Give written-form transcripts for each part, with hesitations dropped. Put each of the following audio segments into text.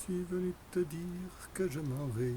suis venu te dire que je m'en vais.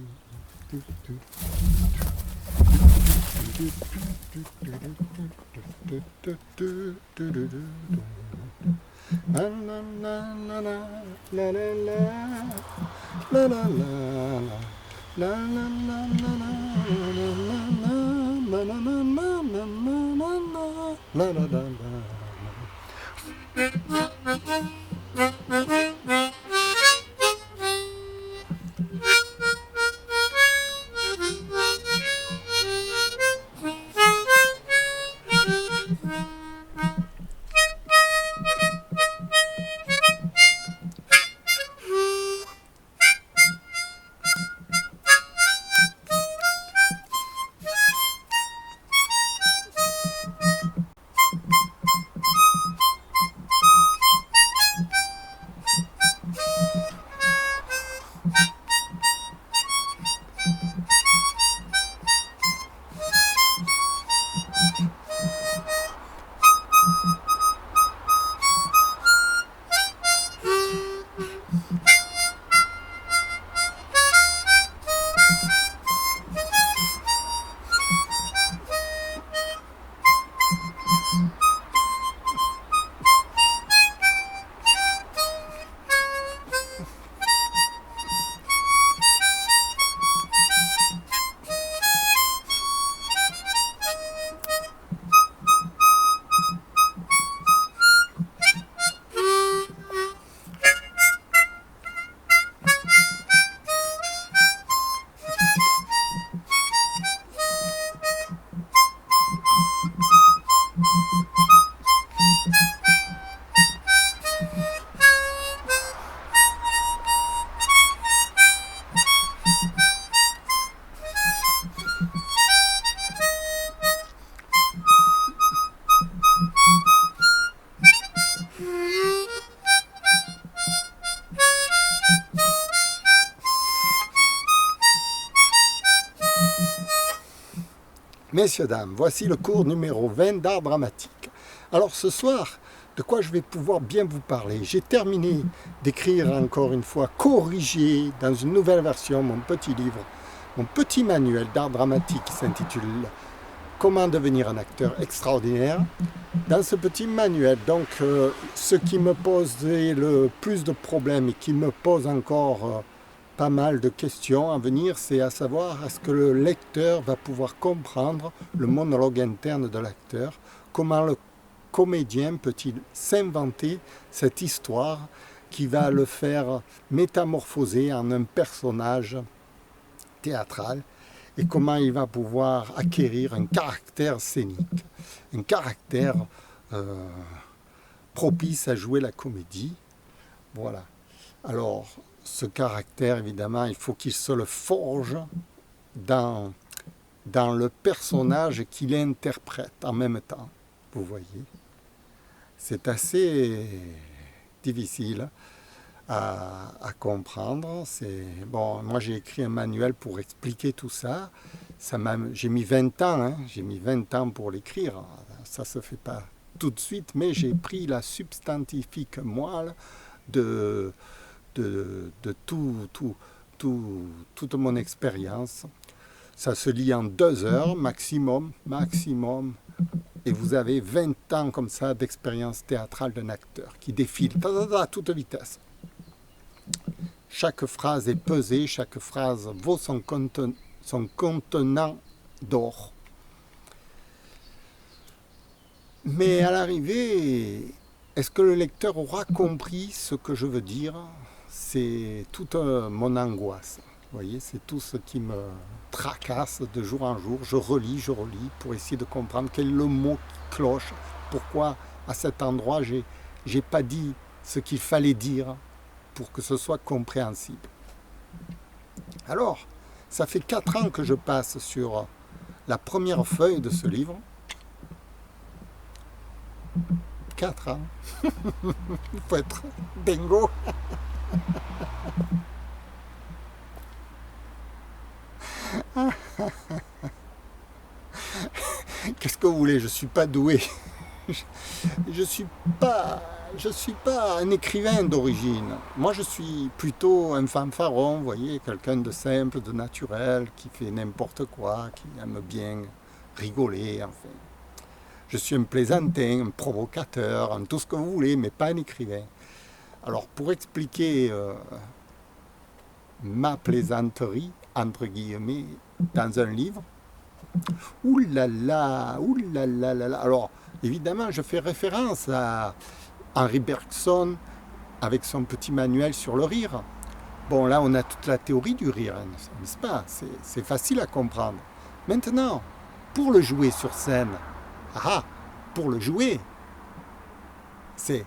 Messieurs, dames, voici le cours numéro 20 d'art dramatique. Alors ce soir, de quoi je vais pouvoir bien vous parler? J'ai terminé d'écrire encore une fois, corrigé dans une nouvelle version, mon petit livre, mon petit manuel d'art dramatique qui s'intitule « Comment devenir un acteur extraordinaire ». Dans ce petit manuel, donc, ce qui me posait le plus de problèmes et qui me pose encore pas mal de questions à venir, c'est à savoir, est-ce que le lecteur va pouvoir comprendre le monologue interne de l'acteur? Comment le comédien peut-il s'inventer cette histoire qui va le faire métamorphoser en un personnage théâtral? Et comment il va pouvoir acquérir un caractère scénique, un caractère propice à jouer la comédie. Voilà. Alors, ce caractère, évidemment, il faut qu'il se le forge dans le personnage qu'il interprète en même temps. Vous voyez, c'est assez difficile à comprendre. Bon, moi, j'ai écrit un manuel pour expliquer tout ça. J'ai mis 20 ans, hein, j'ai mis 20 ans pour l'écrire. Ça ne se fait pas tout de suite, mais j'ai pris la substantifique moelle de toute mon expérience. Ça se lit en 2 heures maximum, et vous avez 20 ans comme ça d'expérience théâtrale d'un acteur qui défile à toute vitesse. Chaque phrase est pesée, chaque phrase vaut son contenant d'or. Mais à l'arrivée, est-ce que le lecteur aura compris ce que je veux dire? C'est toute mon angoisse. Vous voyez, c'est tout ce qui me tracasse de jour en jour. Je relis pour essayer de comprendre quel est le mot qui cloche. Pourquoi à cet endroit, j'ai pas dit ce qu'il fallait dire pour que ce soit compréhensible. Alors, ça fait 4 ans que je passe sur la première feuille de ce livre. 4 ans. Il faut être bingo. Qu'est-ce que vous voulez? Je ne suis pas doué. Je suis pas je ne suis pas un écrivain d'origine. Moi, je suis plutôt un fanfaron, vous voyez, quelqu'un de simple, de naturel, qui fait n'importe quoi, qui aime bien rigoler, enfin. Je suis un plaisantin, un provocateur, un tout ce que vous voulez, mais pas un écrivain. Alors, pour expliquer ma plaisanterie, entre guillemets, dans un livre, oulala, oulala, là là. Alors, évidemment, je fais référence à Henri Bergson avec son petit manuel sur le rire. Bon, là, on a toute la théorie du rire, n'est-ce pas? C'est facile à comprendre. Maintenant, pour le jouer sur scène, pour le jouer, c'est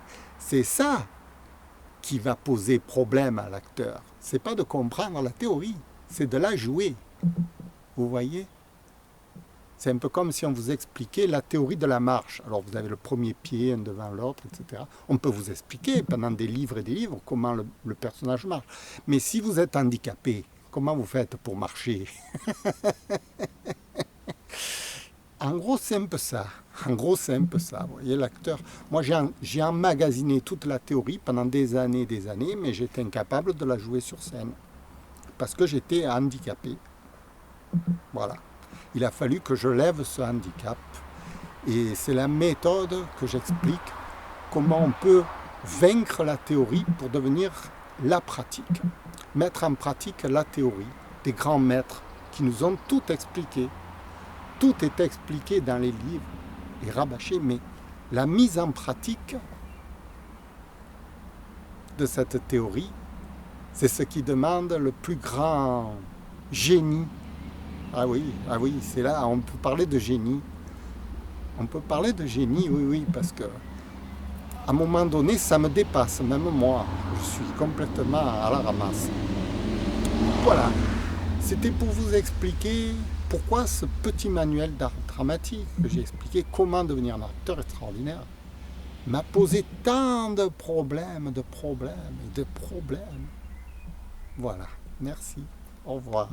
ça qui va poser problème à l'acteur. C'est pas de comprendre la théorie, c'est de la jouer. Vous voyez? C'est un peu comme si on vous expliquait la théorie de la marche. Alors vous avez le premier pied, un devant l'autre, etc. On peut vous expliquer pendant des livres et des livres comment le personnage marche. Mais si vous êtes handicapé, comment vous faites pour marcher? En gros, c'est un peu ça. En gros, c'est un peu ça. Vous voyez, l'acteur. Moi, j'ai emmagasiné toute la théorie pendant des années, mais j'étais incapable de la jouer sur scène. Parce que j'étais handicapé. Voilà. Il a fallu que je lève ce handicap. Et c'est la méthode que j'explique, comment on peut vaincre la théorie pour devenir la pratique. Mettre en pratique la théorie des grands maîtres qui nous ont tout expliqué. Tout est expliqué dans les livres et rabâché, mais la mise en pratique de cette théorie, c'est ce qui demande le plus grand génie. Ah oui, c'est là, on peut parler de génie. On peut parler de génie, oui, parce que à un moment donné, ça me dépasse, même moi. Je suis complètement à la ramasse. Voilà, c'était pour vous expliquer pourquoi ce petit manuel d'art dramatique, que j'ai expliqué comment devenir un acteur extraordinaire, m'a posé tant de problèmes. Voilà, merci, au revoir.